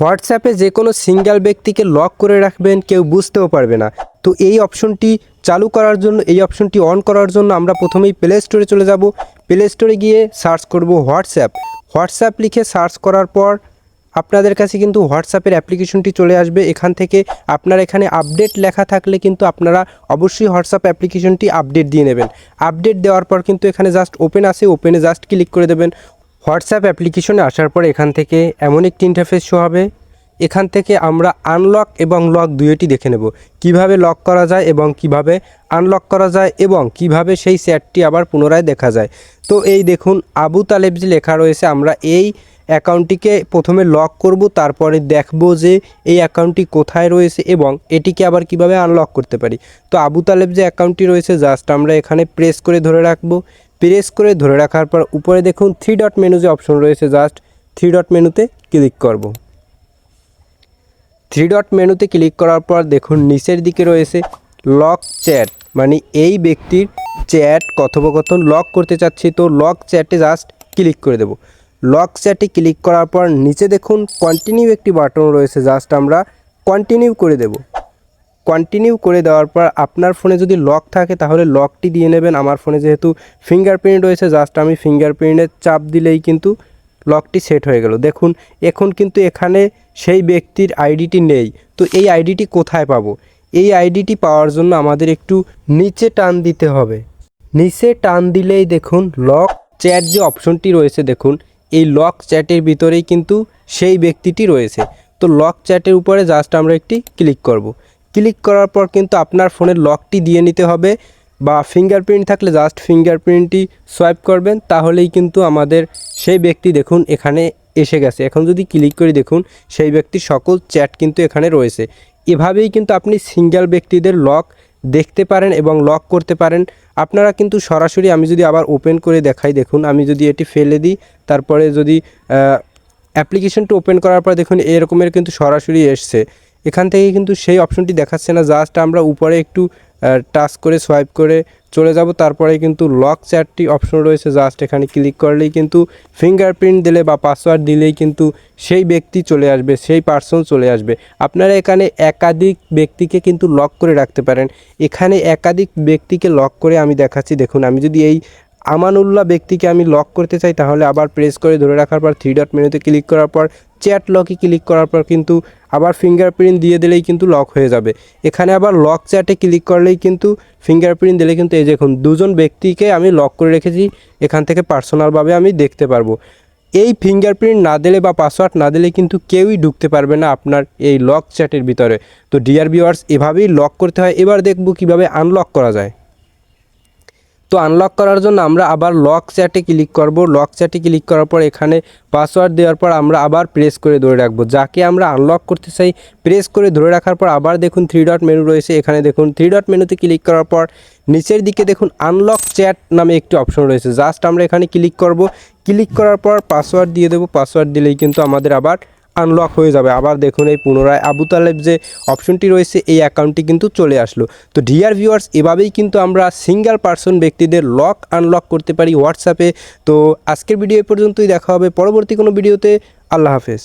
হোয়াটসঅ্যাপে যে কোনো সিঙ্গেল ব্যক্তিকে লক করে রাখবেন, কেউ বুঝতেও পারবে না। তো এই অপশনটি চালু করার জন্য, এই অপশনটি অন করার জন্য আমরা প্রথমেই প্লে স্টোরে চলে যাব। প্লে স্টোরে গিয়ে সার্চ করব হোয়াটসঅ্যাপ। হোয়াটসঅ্যাপ লিখে সার্চ করার পর আপনাদের কাছে কিন্তু হোয়াটসঅ্যাপের অ্যাপ্লিকেশনটি চলে আসবে। এখান থেকে আপনার এখানে আপডেট লেখা থাকলে কিন্তু আপনারা অবশ্যই হোয়াটসঅ্যাপ অ্যাপ্লিকেশনটি আপডেট দিয়ে নেবেন। আপডেট দেওয়ার পর কিন্তু এখানে জাস্ট ওপেন আছে, ওপেনে জাস্ট ক্লিক করে দেবেন। হোয়াটসঅ্যাপ অ্যাপ্লিকেশনে আসার পর এখান থেকে এমন একটি ইন্টারফেস শো হবে। এখান থেকে আমরা আনলক এবং লক দুইটি দেখে নেব, কিভাবে লক করা যায় এবং কিভাবে আনলক করা যায় এবং কিভাবে সেই চ্যাটটি আবার পুনরায় দেখা যায়। তো এই দেখুন আবু তালেব যে লেখা রয়েছে, আমরা এই অ্যাকাউন্টটিকে প্রথমে লক করব, তারপরে দেখব যে এই অ্যাকাউন্টটি কোথায় রয়েছে এবং এটিকে আবার কিভাবে আনলক করতে পারি। তো আবু তালেব যে অ্যাকাউন্টটি রয়েছে জাস্ট আমরা এখানে প্রেস করে ধরে রাখবো। প্রেস করে ধরে রাখার পর উপরে দেখুন 3 ডট মেনু যে অপশন রয়েছে, জাস্ট 3 ডট মেনুতে ক্লিক করব। 3 ডট মেনুতে ক্লিক করার পর দেখুন নিচের দিকে রয়েছে লক চ্যাট, মানে এই ব্যক্তির চ্যাট কথোপকথন লক করতে চাচ্ছি। তো লক চ্যাটে জাস্ট ক্লিক করে দেব। লক চ্যাটে ক্লিক করার পর নিচে দেখুন কন্টিনিউ একটি বাটন রয়েছে, জাস্ট আমরা কন্টিনিউ করে দেব। কন্টিনিউ করে দেওয়ার পর আপনার ফোনে যদি লক থাকে তাহলে লকটি দিয়ে নেবেন। আমার ফোনে যেহেতু ফিঙ্গারপ্রিন্ট রয়েছে, জাস্ট আমি ফিঙ্গারপ্রিন্টের চাপ দিলেই কিন্তু লকটি সেট হয়ে গেল। দেখুন এখন কিন্তু এখানে সেই ব্যক্তির আইডিটি নেই। তো এই আইডিটি কোথায় পাবো? এই আইডিটি পাওয়ার জন্য আমাদের একটু নিচে টান দিতে হবে। নিচে টান দিলেই দেখুন লক চ্যাট যে অপশনটি রয়েছে, দেখুন এই লক চ্যাটের ভিতরেই কিন্তু সেই ব্যক্তিটি রয়েছে। তো লক চ্যাটের উপরে জাস্ট আমরা একটি ক্লিক করব। ক্লিক করার পর কিন্তু আপনার ফোনের লকটি দিয়ে নিতে হবে, বা ফিঙ্গারপ্রিন্ট থাকলে জাস্ট ফিঙ্গারপ্রিন্টটি সোয়াইপ করবেন, তাহলেই কিন্তু আমাদের সেই ব্যক্তি দেখুন এখানে এসে গেছে। এখন যদি ক্লিক করি দেখুন সেই ব্যক্তির সকল চ্যাট কিন্তু এখানে রয়েছে। এভাবেই কিন্তু আপনি সিঙ্গেল ব্যক্তিদের লক দেখতে পারেন এবং লক করতে পারেন। আপনারা কিন্তু সরাসরি, আমি যদি আবার ওপেন করে দেখাই, দেখুন আমি যদি এটি ফেলে দিই, তারপরে যদি অ্যাপ্লিকেশনটা ওপেন করার পর দেখুন এরকমের কিন্তু সরাসরি এসছে। এখান থেকে কিন্তু সেই অপশনটি দেখাচ্ছে না, জাস্ট আমরা উপরে একটু টাচ করে সোয়াইপ করে চলে যাব। তারপরে কিন্তু লক চ্যাটটি অপশন রয়েছে, জাস্ট এখানে ক্লিক করলেই কিন্তু ফিঙ্গারপ্রিন্ট দিলে বা পাসওয়ার্ড দিলেই কিন্তু সেই ব্যক্তি চলে আসবে, সেই পার্সন চলে আসবে। আপনারা এখানে একাধিক ব্যক্তিকে কিন্তু লক করে রাখতে পারেন। এখানে একাধিক ব্যক্তিকে লক করে আমি দেখাচ্ছি। দেখুন আমি যদি এই আমানুল্লাহ ব্যক্তিকে আমি লক করতে চাই, তাহলে আবার প্রেস করে ধরে রাখার পর 3 ডট মেনুতে ক্লিক করার পর চ্যাট লকে ক্লিক করার পর কিন্তু আবার ফিঙ্গারপ্রিন্ট দিয়ে দিলেই কিন্তু লক হয়ে যাবে। এখানে আবার লক চ্যাটে ক্লিক করলেই কিন্তু ফিঙ্গারপ্রিন্ট দিলে কিন্তু এই দেখুন দুজন ব্যক্তিকে আমি লক করে রেখেছি, এখান থেকে পার্সোনালভাবে আমি দেখতে পারবো। এই ফিঙ্গারপ্রিন্ট না দিলে বা পাসওয়ার্ড না দিলে কিন্তু কেউই ঢুকতে পারবে না আপনার এই লক চ্যাটের ভিতরে। তো ডিয়ার ভিউয়ার্স, এভাবেই লক করতে হয়। এবার দেখব কিভাবে আনলক করা যায়। তো আনলক করার জন্য আমরা আবার লক চ্যাটে ক্লিক করব। লক চ্যাটে ক্লিক করার পর এখানে পাসওয়ার্ড দেওয়ার পর আমরা আবার প্রেস করে ধরে রাখবো। যাকে আমরা আনলক করতে চাই প্রেস করে ধরে রাখার পর আবার দেখুন 3 ডট মেনু রয়েছে, এখানে দেখুন 3 ডট মেনুতে ক্লিক করার পর নিচের দিকে দেখুন আনলক চ্যাট নামে একটি অপশন রয়েছে, জাস্ট আমরা এখানে ক্লিক করব। ক্লিক করার পর পাসওয়ার্ড দিয়ে দেবো। পাসওয়ার্ড দিলেই কিন্তু আমাদের আবার আনলক হয়ে যাবে। আবার দেখুন এই পুনরায় আবু তালেব যে অপশনটি রয়েছে এই অ্যাকাউন্টটি কিন্তু চলে আসলো। তো ডিয়ার ভিউয়ার্স, এভাবেই কিন্তু আমরা সিঙ্গেল পার্সন ব্যক্তিদের লক আনলক করতে পারি হোয়াটসঅ্যাপে। তো আজকের ভিডিও এ পর্যন্তই, দেখা হবে পরবর্তী কোনো ভিডিওতে। আল্লাহ হাফেজ।